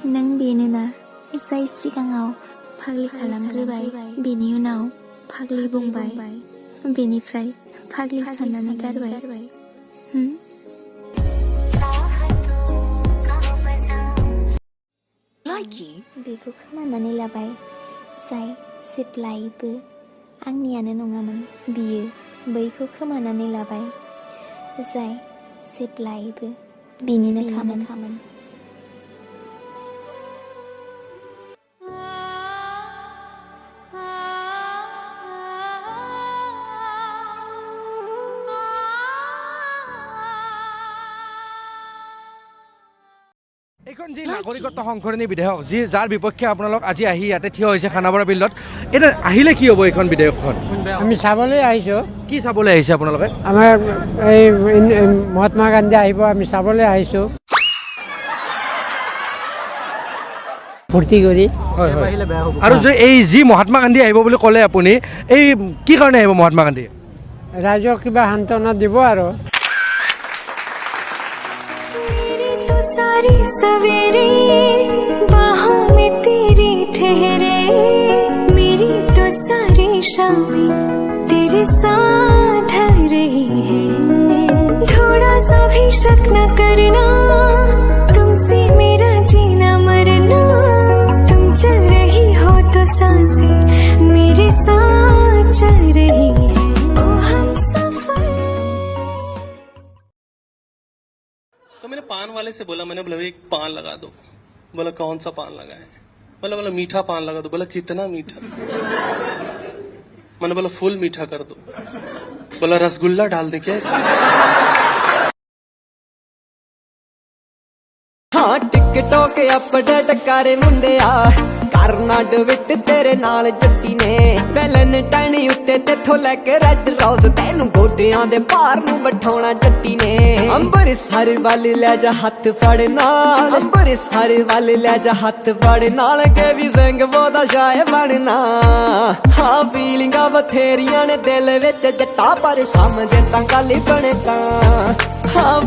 नों बेनोना जाय सिगाङाव फाग्लि खालामग्रोबाय बेनि उनाव फाग्लि बुंबाय बेनिफ्राय फाग्लि साननानै गारबाय बेखौ खोमानानै लाबाय जाय जेब्लायबो आंनियानो नङामोन बियो बैखौ खोमानानै लाबाय जाय जेब्लायबो बिनिनो खामोन এইখন যি নাগৰিকত্ব সংশোধনী বিধেয়ক যি যাৰ বিপক্ষে আপোনালোক আজি আহি ইয়াতে থিয় হৈছে খানাপাৰা বিল্ডত এটা আহিলে কি হ'ব এইখন বিধেয়কখন আমি চাবলৈ আহিছোঁ কি চাবলৈ আহিছে আপোনালোকে আমাৰ এই মহাত্মা গান্ধী আহিব আমি চাবলৈ আহিছোঁ ফূৰ্তি কৰি আৰু যে এই যি মহাত্মা গান্ধী আহিব বুলি ক'লে আপুনি এই কি কাৰণে আহিব মহাত্মা গান্ধী ৰাইজক কিবা সান্তনা দিব আৰু सारी सवेरे बाहों में तेरे ठहरे मेरी तो सारी शामें तेरे साथ ढल रही है थोड़ा सा भी शक न करना तुमसे मेरा जीना मरना तुम चल रही हो तो सांसें मेरे साथ चल रही है ओ हम तो मैंने पान वाले से बोला मैंने बोला एक पान लगा दो बोला कौन सा पान लगाए बोला मीठा पान लगा दो बोला कितना मीठा मैंने बोला फुल मीठा कर दो बोला रसगुल्ला डाल दे क्या इसमें हाँ टिकटॉक अपडेट करे मुंडिया करना डविट तेरे नाल जट्टी ने वैलेंटाइन उत्ते तेथों लैके रेड रोज तेनू गोडियां दे भार नू बिठाउणा जट्टी ने अंबरसर वाली ले जा हथ फड़ना अंबरसर वाली ले जा हथ फड़ना के भी सिंह बोदा शाय बनना हाँ फीलिंगा बथेरियां ने दिल विच जट्टा पर समझे तां गल बने तां हाँ